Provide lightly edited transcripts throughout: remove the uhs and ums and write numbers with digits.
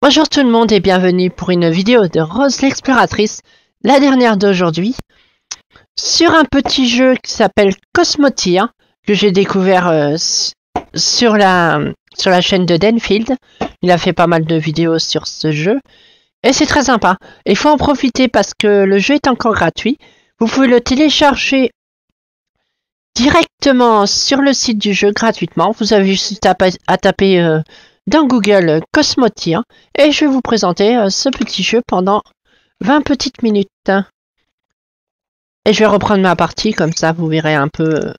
Bonjour tout le monde et bienvenue pour une vidéo de Rose l'exploratrice, la dernière d'aujourd'hui, sur un petit jeu qui s'appelle Cosmotier, que j'ai découvert sur la chaîne de Denfield. Il a fait pas mal de vidéos sur ce jeu et c'est très sympa. Il faut en profiter parce que le jeu est encore gratuit. Vous pouvez le télécharger directement sur le site du jeu gratuitement. Vous avez juste à taper dans Google Cosmotier et je vais vous présenter ce petit jeu pendant 20 petites minutes. Et je vais reprendre ma partie, comme ça vous verrez un peu.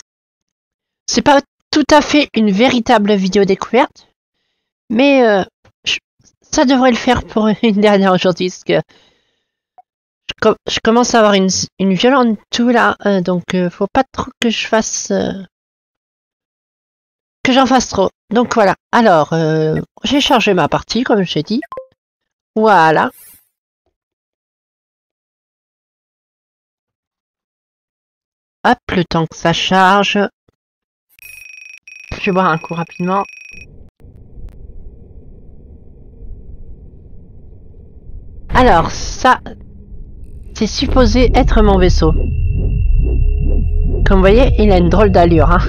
C'est pas tout à fait une véritable vidéo découverte, mais ça devrait le faire pour une dernière aujourd'hui, parce que je commence à avoir une violente toux là, donc faut pas trop que je fasse que j'en fasse trop. Donc voilà. Alors, j'ai chargé ma partie, comme j'ai dit. Voilà. Hop, le temps que ça charge. Je vais boire un coup rapidement. Alors, ça, c'est supposé être mon vaisseau. Comme vous voyez, il a une drôle d'allure, hein.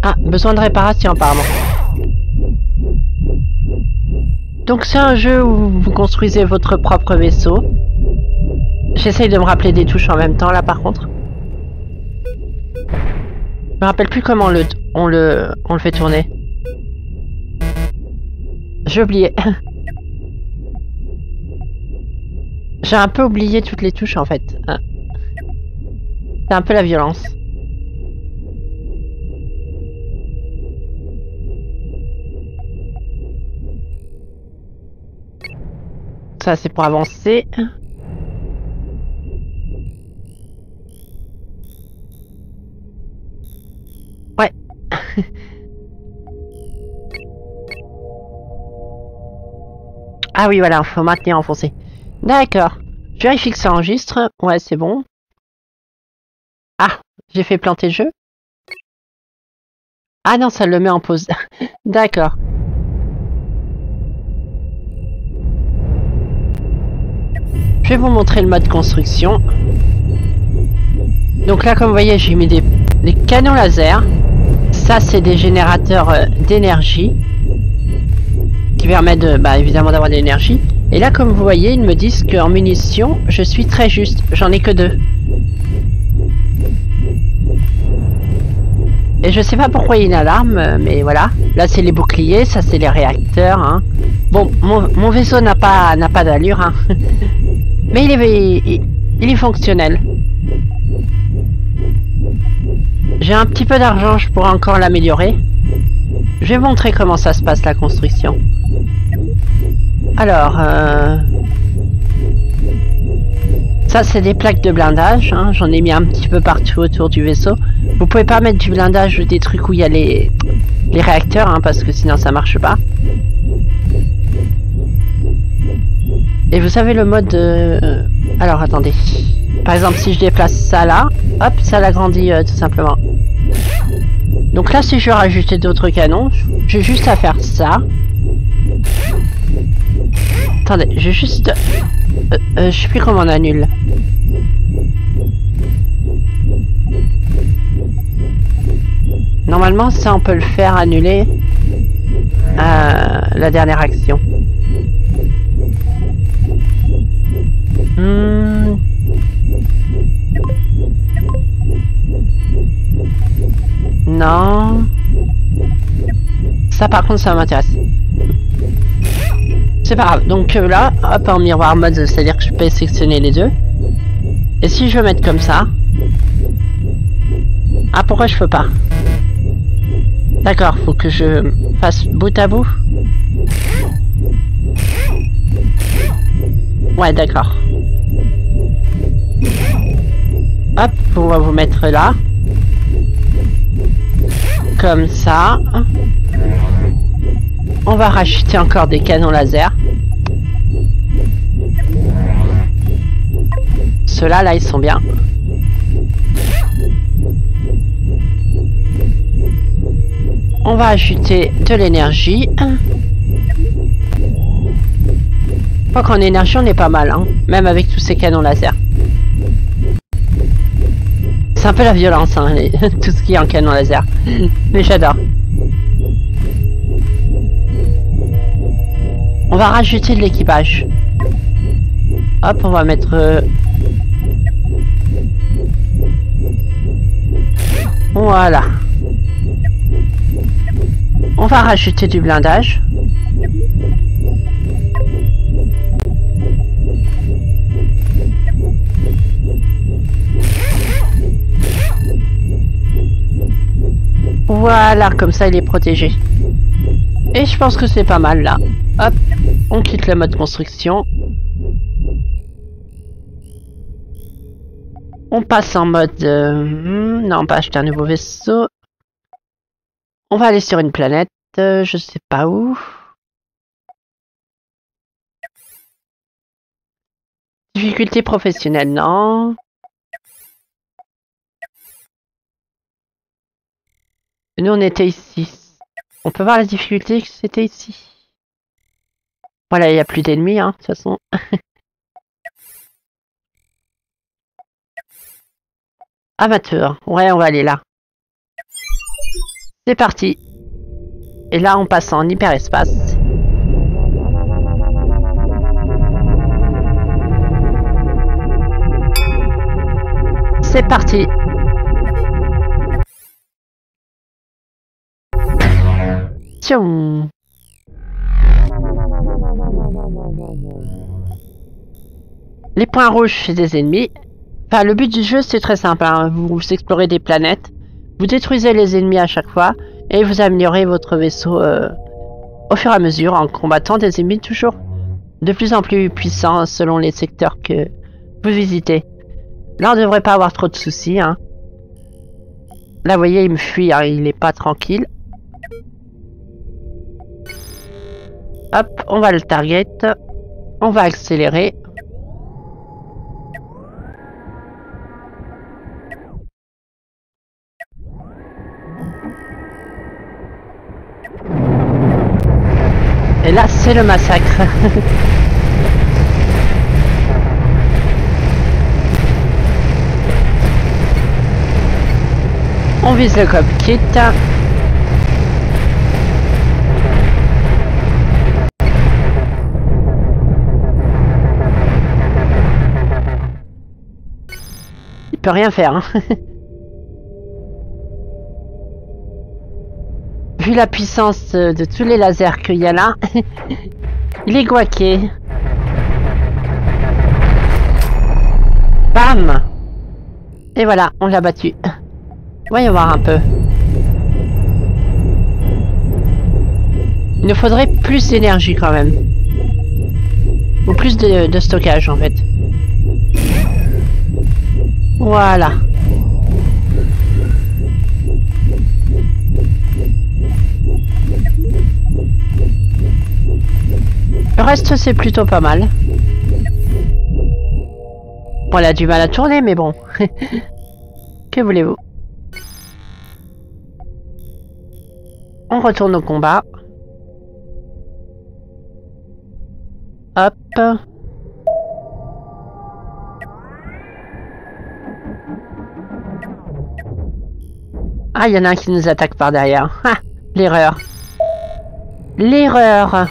Ah, besoin de réparation apparemment. Donc c'est un jeu où vous construisez votre propre vaisseau. J'essaye de me rappeler des touches en même temps là par contre. Je me rappelle plus comment on le fait tourner. J'ai oublié. J'ai un peu oublié toutes les touches en fait. C'est un peu la violence. Ça c'est pour avancer. Ouais. Ah oui voilà, faut maintenir enfoncé. D'accord. Je vérifie que ça enregistre. Ouais, c'est bon. Ah, j'ai fait planter le jeu. Ah non, ça le met en pause. D'accord. Je vais vous montrer le mode construction. Donc là, comme vous voyez, j'ai mis des canons laser. Ça, c'est des générateurs d'énergie qui permettent évidemment d'avoir de l'énergie. Et là, comme vous voyez, ils me disent qu'en munitions, je suis très juste. J'en ai que 2. Et je sais pas pourquoi il y a une alarme, mais voilà. Là, c'est les boucliers, ça, c'est les réacteurs. Hein. Bon, mon vaisseau n'a pas d'allure. Hein. Mais il est fonctionnel. J'ai un petit peu d'argent, je pourrais encore l'améliorer. Je vais montrer comment ça se passe la construction. Alors, ça c'est des plaques de blindage. Hein. J'en ai mis un petit peu partout autour du vaisseau. Vous pouvez pas mettre du blindage des trucs où il y a les réacteurs, hein, parce que sinon ça marche pas. Et vous savez le mode... Alors attendez. Par exemple si je déplace ça là, hop, ça l'agrandit tout simplement. Donc là si je veux rajouter d'autres canons, j'ai juste à faire ça. Attendez, j'ai juste... je sais plus comment on annule. Normalement ça on peut le faire annuler la dernière action. Non. Ça par contre ça m'intéresse. C'est pas grave. Donc là, hop, en miroir mode, c'est-à-dire que je peux sélectionner les deux. Et si je veux mettre comme ça... Ah, pourquoi je peux pas? D'accord, faut que je fasse bout à bout. Ouais, d'accord. Hop, on va vous mettre là. Comme ça. On va racheter encore des canons laser. Ceux-là, là, ils sont bien. On va ajouter de l'énergie. Je crois qu'en énergie, on est pas mal, hein, même avec tous ces canons laser. C'est un peu la violence, hein, tout ce qui est en canon laser. Mais j'adore. On va rajouter de l'équipage. Hop, on va mettre... Voilà. On va rajouter du blindage. Voilà, comme ça il est protégé. Et je pense que c'est pas mal là. Hop, on quitte le mode construction. On passe en mode... non, on va acheter un nouveau vaisseau. On va aller sur une planète, je sais pas où. Difficulté professionnelle, non. Nous, on était ici. On peut voir la difficulté que c'était ici. Voilà, il n'y a plus d'ennemis, hein, de toute façon. Amateur. Ouais, on va aller là. C'est parti. Et là, on passe en hyperespace. C'est parti. Tiens. Les points rouges, c'est des ennemis. Enfin, le but du jeu, c'est très simple, hein. Vous explorez des planètes, vous détruisez les ennemis à chaque fois, et vous améliorez votre vaisseau au fur et à mesure en combattant des ennemis toujours de plus en plus puissants selon les secteurs que vous visitez. Là, on ne devrait pas avoir trop de soucis, hein. Là, vous voyez, il me fuit, hein, il n'est pas tranquille. Hop, on va le target. On va accélérer. Et là, c'est le massacre. On vise le cockpit. Il peut rien faire, hein. Vu la puissance de tous les lasers qu'il y a là, il est guaqué. Bam! Et voilà, on l'a battu. Voyons voir un peu. Il nous faudrait plus d'énergie quand même. Ou plus de stockage en fait. Voilà. Le reste c'est plutôt pas mal. Bon, elle a du mal à tourner mais bon. Que voulez-vous? On retourne au combat. Hop. Ah, il y en a un qui nous attaque par derrière. Ah, l'erreur. L'erreur.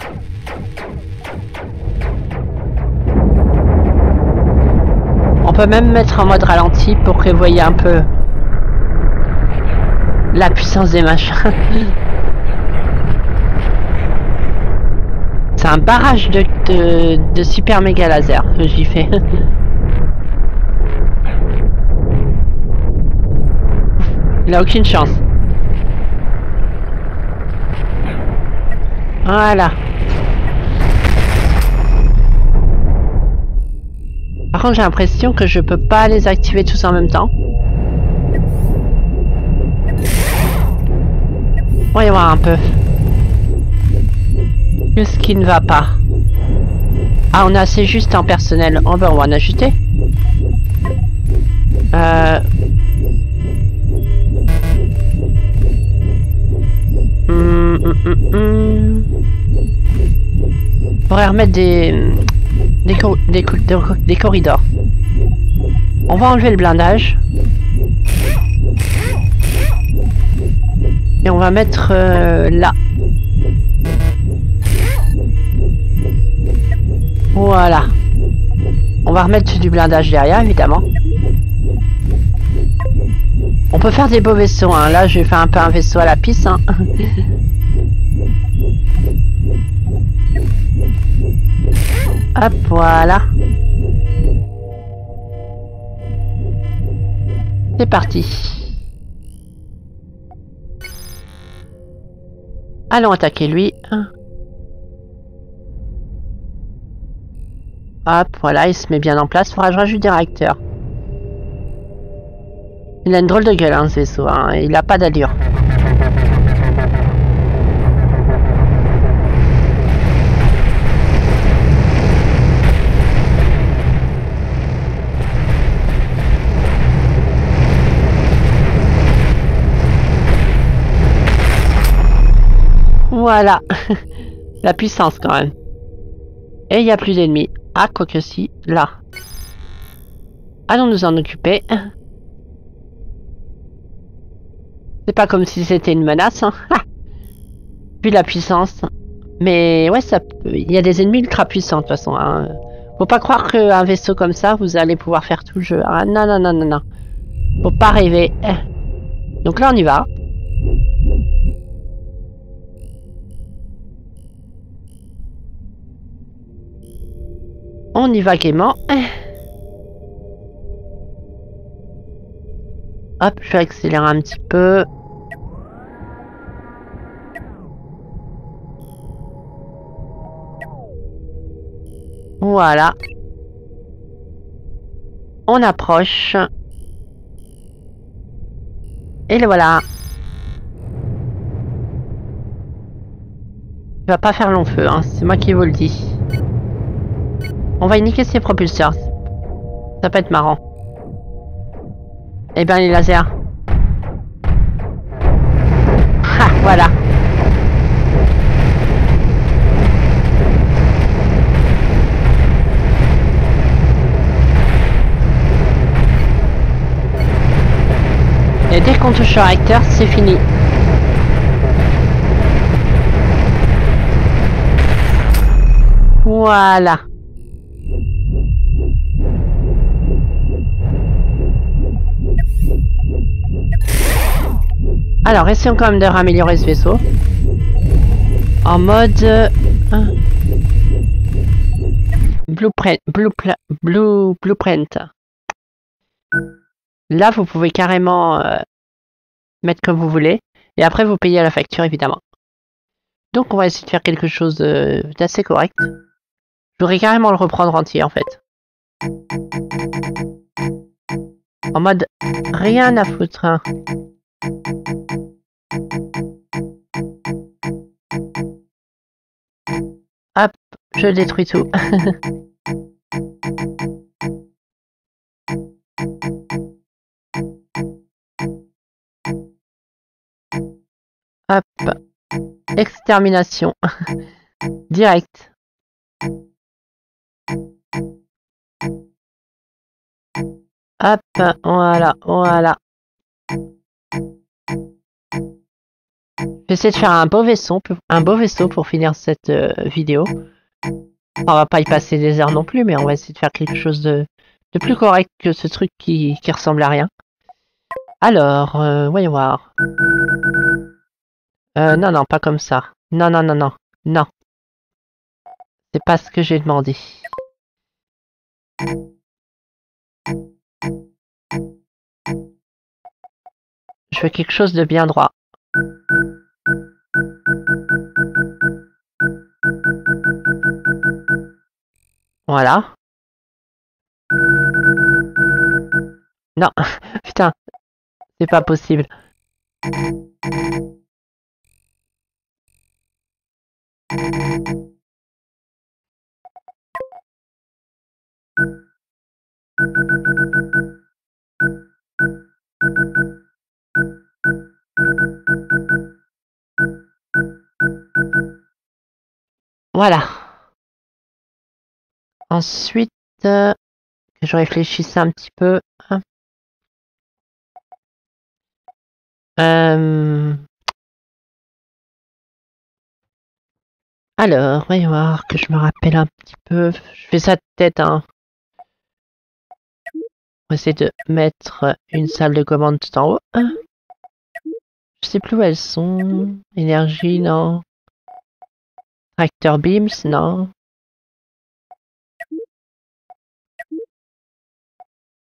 On peut même mettre en mode ralenti pour que vous voyez un peu la puissance des machins. C'est un barrage de super méga laser que j'y fais. Il a aucune chance. Voilà. Par contre, j'ai l'impression que je peux pas les activer tous en même temps. Voyons voir un peu. Qu'est-ce qui ne va pas? Ah, on a assez juste en personnel. Oh ben, on va en ajouter. On pourrait remettre des corridors. On va enlever le blindage. Et on va mettre là. Voilà. On va remettre du blindage derrière, évidemment. On peut faire des beaux vaisseaux, hein. Là, je vais faire un peu un vaisseau à la pisse, hein. Hop, voilà. C'est parti. Allons attaquer lui. Hop, voilà, il se met bien en place. Faudra que je rajoute des réacteurs. Il a une drôle de gueule, hein, ce vaisseau. Hein. Il a pas d'allure. Voilà. La puissance, quand même. Et il n'y a plus d'ennemis. Ah, quoique si, là. Allons nous en occuper. C'est pas comme si c'était une menace. Hein. Puis la puissance. Mais ouais, il y a des ennemis ultra puissants de toute façon. Hein. Faut pas croire qu'un vaisseau comme ça, vous allez pouvoir faire tout le jeu. Ah, non, non, non, non, non. Faut pas rêver. Donc là, on y va. On y va gaiement. Hop, je vais accélérer un petit peu. Voilà. On approche. Et le voilà. Il va pas faire long feu, hein. C'est moi qui vous le dis. On va y niquer ses propulseurs. Ça peut être marrant. Eh ben les lasers. Ah, voilà. Et dès qu'on touche au réacteur, c'est fini. Voilà. Alors, essayons quand même de raméliorer ce vaisseau. En mode... blueprint. Là, vous pouvez carrément mettre comme vous voulez. Et après, vous payez à la facture, évidemment. Donc, on va essayer de faire quelque chose d'assez correct. Je voudrais carrément le reprendre entier, en fait. En mode rien à foutre. Hein. Hop, je détruis tout. Hop, extermination. Direct. Hop, voilà, voilà. J'essaie de faire un beau vaisseau pour finir cette vidéo. On va pas y passer des heures non plus, mais on va essayer de faire quelque chose de plus correct que ce truc qui ressemble à rien. Alors, voyons voir. Non, non, pas comme ça. Non, non, non, non. Non. C'est pas ce que j'ai demandé. Je veux quelque chose de bien droit. Voilà. Non, putain, c'est pas possible. Voilà. Ensuite, que je réfléchisse un petit peu. Alors, voyons voir que je me rappelle un petit peu. Je fais ça de tête, hein. On va essayer de mettre une salle de commande tout en haut. Je sais plus où elles sont. Énergie, non. Tracteur Beams, non.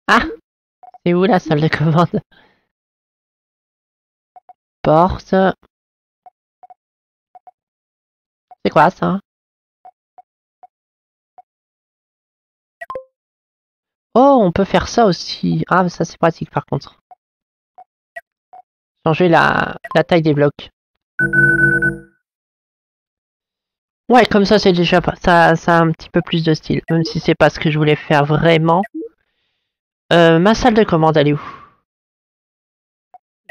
Ah! C'est où la salle de commande? Porte. C'est quoi ça? Oh, on peut faire ça aussi. Ah, ça c'est pratique par contre. Changer la taille des blocs. Ouais, comme ça c'est déjà pas. Ça a un petit peu plus de style. Même si c'est pas ce que je voulais faire vraiment. Ma salle de commande, elle est où?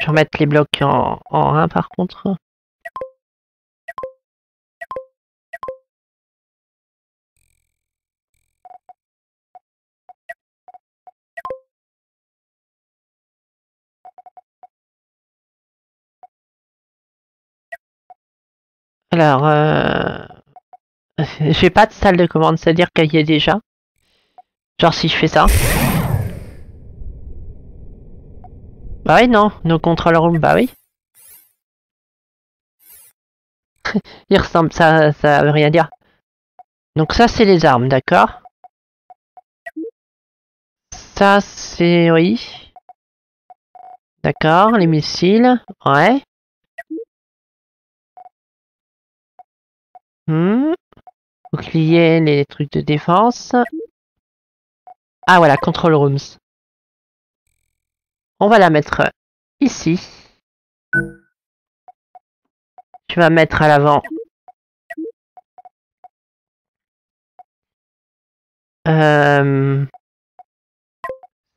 Je vais remettre les blocs en 1 par contre. Alors, j'ai pas de salle de commande, c'est-à-dire qu'il y a déjà. Genre si je fais ça. Bah oui, non, nos control room, bah oui. Il ressemble, ça veut rien dire. Donc ça, c'est les armes, d'accord? Ça, c'est... oui. D'accord, les missiles, ouais. Bouclier, les trucs de défense. Ah voilà, control rooms. On va la mettre ici. Tu vas mettre à l'avant.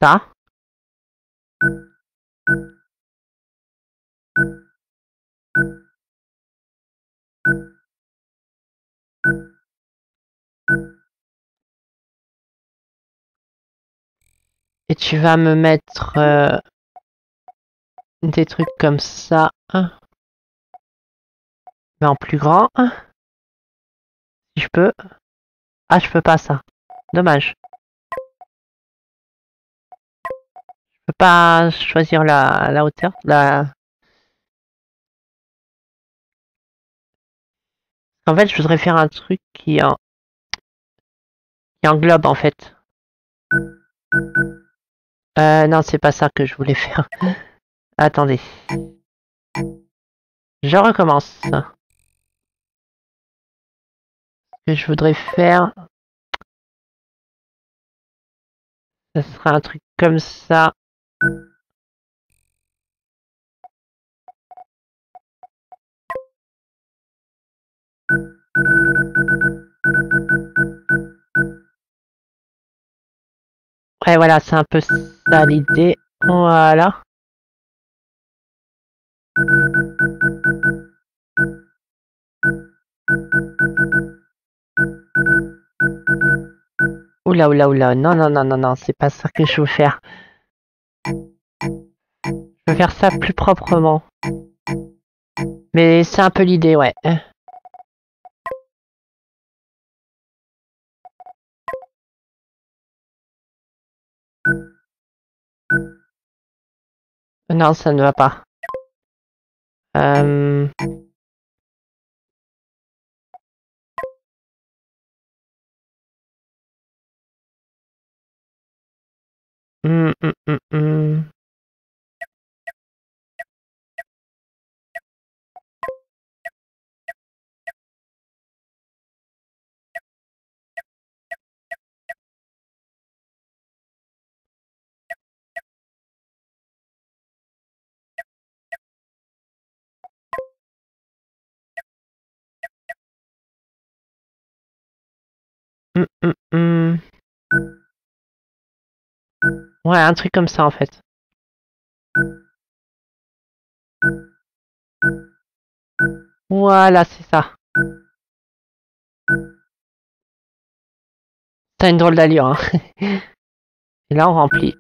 Ça. Et tu vas me mettre des trucs comme ça. Mais en plus grand. Si je peux. Ah, je peux pas ça. Dommage. Je peux pas choisir la hauteur. En fait, je voudrais faire un truc qui englobe en fait. Non, c'est pas ça que je voulais faire. Attendez. Je recommence. Ce que je voudrais faire, ce sera un truc comme ça. Ouais, voilà, c'est un peu ça l'idée. Voilà. Oula, oula, oula. Non, non, non, non, non, c'est pas ça que je veux faire. Je veux faire ça plus proprement. Mais c'est un peu l'idée, ouais. Non, ça ne va pas. Euh... hum, hum, hum, hum. Ouais, un truc comme ça en fait. Voilà, c'est ça. T'as une drôle d'allure, hein. Et là, on remplit.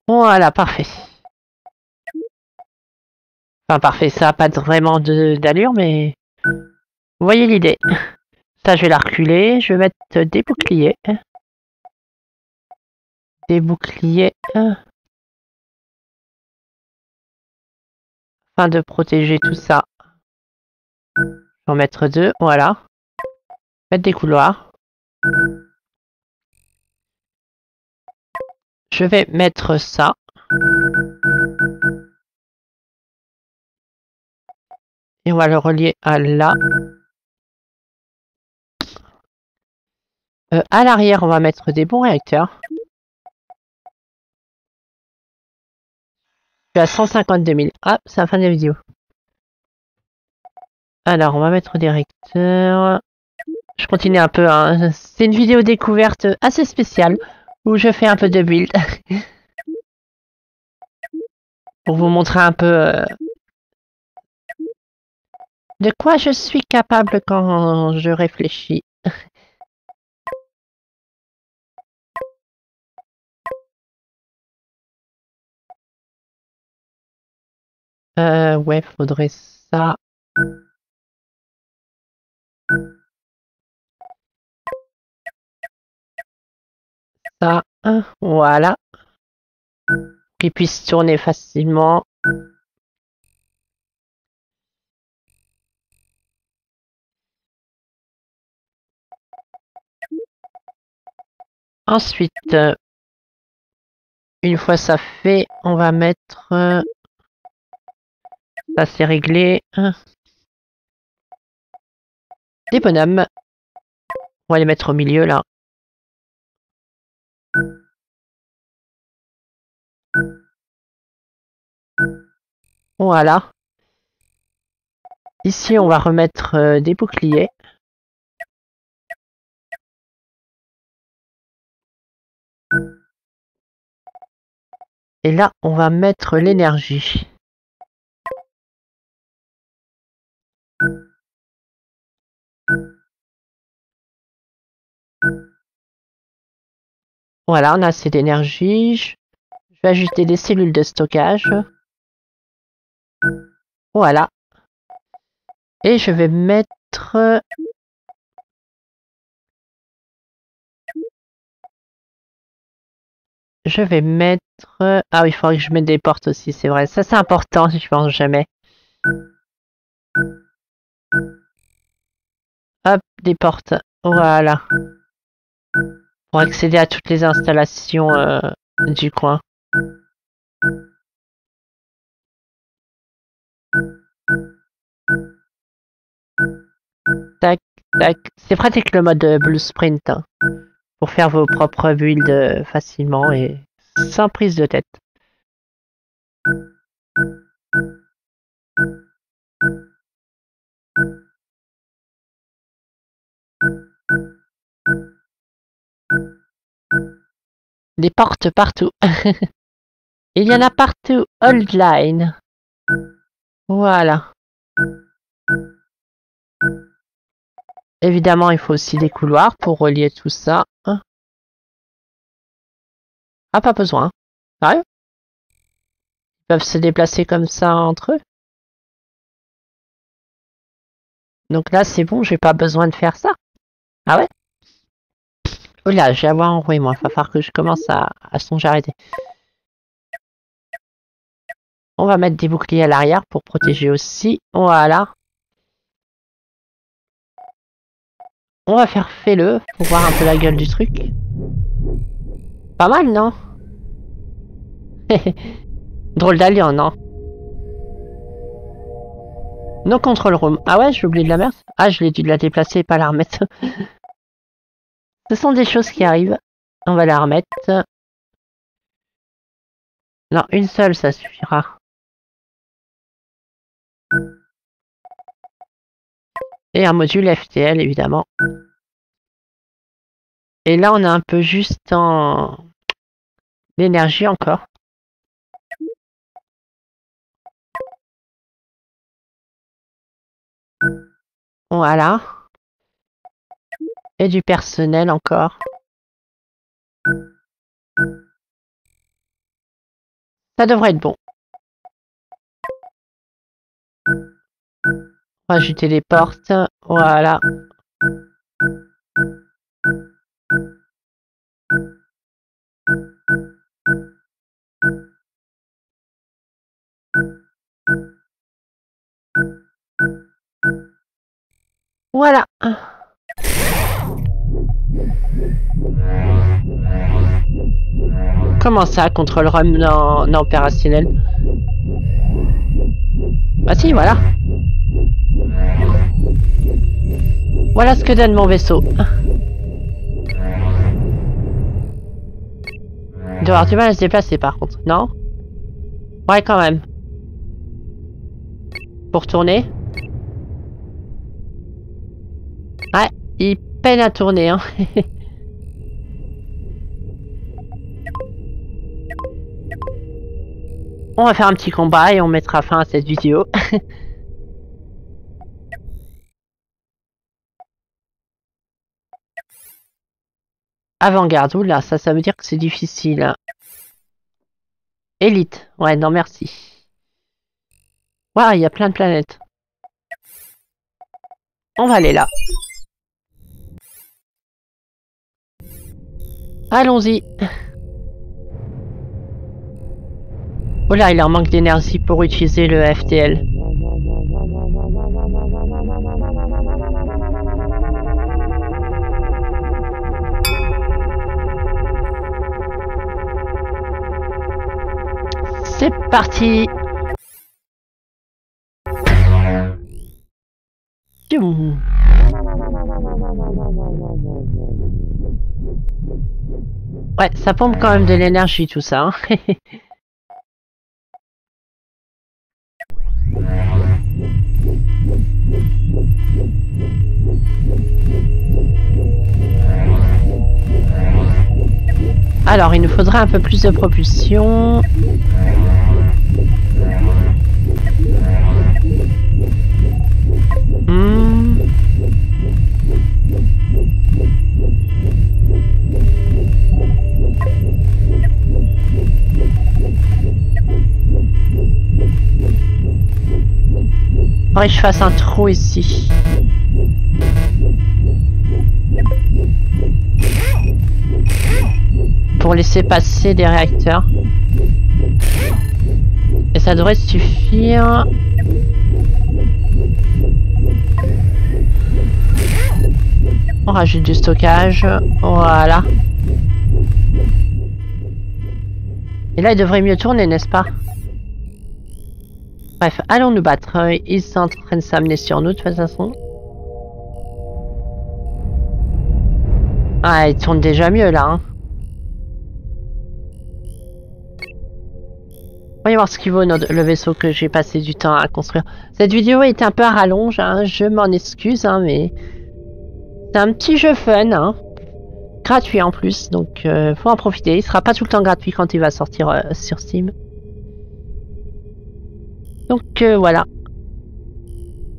Voilà, parfait. Enfin, parfait, ça n'a pas vraiment d'allure, mais... Vous voyez l'idée. Ça, je vais la reculer. Je vais mettre des boucliers. Des boucliers. Afin de protéger tout ça. Je vais en mettre 2, voilà. Mettre des couloirs. Je vais mettre ça. Et on va le relier à là. À l'arrière, on va mettre des bons réacteurs. Je suis à 152 000. Ah, c'est la fin de la vidéo. Alors, on va mettre des réacteurs. Je continue un peu, hein. C'est une vidéo découverte assez spéciale où je fais un peu de build. Pour vous montrer un peu de quoi je suis capable quand je réfléchis. Ouais, faudrait ça. Ça, voilà. Qu'il puisse tourner facilement. Ensuite, une fois ça fait, on va mettre... ça c'est réglé. Des bonhommes. On va les mettre au milieu là. Voilà. Ici, on va remettre des boucliers. Et là, on va mettre l'énergie. Voilà, on a assez d'énergie. Je vais ajouter des cellules de stockage. Voilà. Et je vais mettre... Je vais mettre... Ah oui, il faudrait que je mette des portes aussi, c'est vrai. Ça, c'est important, je pense jamais. Hop, des portes. Voilà. Pour accéder à toutes les installations du coin. Tac, tac. C'est pratique le mode Bluesprint, hein, pour faire vos propres builds facilement et sans prise de tête. Des portes partout. Il y en a partout. Old line. Voilà. Évidemment, il faut aussi des couloirs pour relier tout ça. Ah, pas besoin. Sérieux? Ils peuvent se déplacer comme ça entre eux. Donc là, c'est bon, j'ai pas besoin de faire ça. Ah ouais? Oh là, je vais avoir enroué, moi. Il va falloir que je commence à songer à arrêter. On va mettre des boucliers à l'arrière pour protéger aussi. Voilà. On va faire fais-le pour voir un peu la gueule du truc. Pas mal, non? Drôle d'allure, non? No control room. Ah ouais, j'ai oublié de la mettre. Ah, je l'ai dû la déplacer et pas la remettre. Ce sont des choses qui arrivent. On va la remettre. Non, une seule, ça suffira. Et un module FTL, évidemment. Et là, on a un peu juste en l'énergie encore. Voilà. Et du personnel encore. Ça devrait être bon. On va ajouter les portes. Voilà. Voilà. Comment ça, contrôle ROM non opérationnel? Bah si, voilà. Voilà ce que donne mon vaisseau. Il doit avoir du mal à se déplacer par contre, non? Ouais, quand même. Pour tourner. Ouais, il peine à tourner, hein. On va faire un petit combat et on mettra fin à cette vidéo. Avant-garde, oula, ça veut dire que c'est difficile. Élite, ouais, non merci. Waouh, il y a plein de planètes. On va aller là. Allons-y. Oh là, il en manque d'énergie pour utiliser le FTL. C'est parti. Ouais, ça pompe quand même de l'énergie tout ça. Hein. Alors, il nous faudrait un peu plus de propulsion. Faudrait que je fasse un trou ici. Pour laisser passer des réacteurs. Et ça devrait suffire. On rajoute du stockage. Voilà. Et là, il devrait mieux tourner, n'est-ce pas? Bref, allons nous battre. Ils sont en train de s'amener sur nous, de toute façon. Ah, il tourne déjà mieux, là. Hein. Voyons voir ce qu'il vaut le vaisseau que j'ai passé du temps à construire. Cette vidéo est un peu à rallonge, hein. Je m'en excuse, hein, mais... C'est un petit jeu fun, hein. Gratuit en plus, donc faut en profiter. Il sera pas tout le temps gratuit quand il va sortir sur Steam. Donc voilà.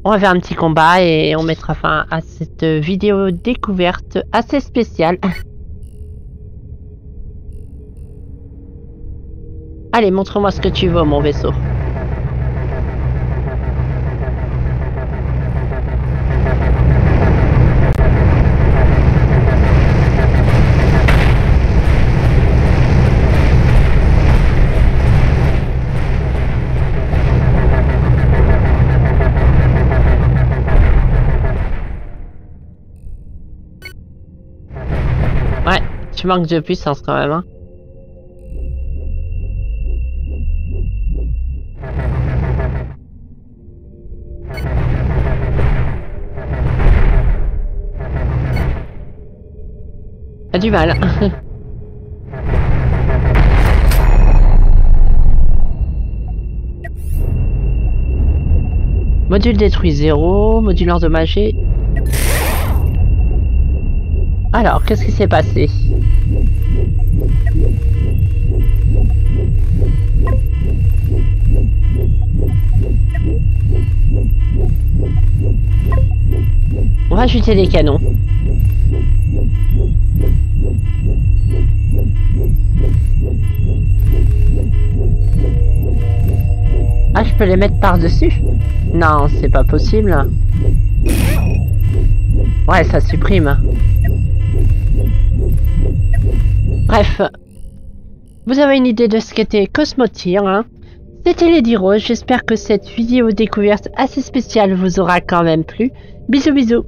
On va faire un petit combat et on mettra fin à cette vidéo découverte assez spéciale. Allez, montre-moi ce que tu veux, mon vaisseau. Ouais, tu manques de puissance quand même, hein. A du mal. Module détruit 0, module endommagé. Alors, qu'est-ce qui s'est passé? On va jeter les canons. Ah, je peux les mettre par-dessus? Non, c'est pas possible. Ouais, ça supprime. Bref. Vous avez une idée de ce qu'était Cosmotier, hein? C'était Lady Rose. J'espère que cette vidéo découverte assez spéciale vous aura quand même plu. Bisous bisous.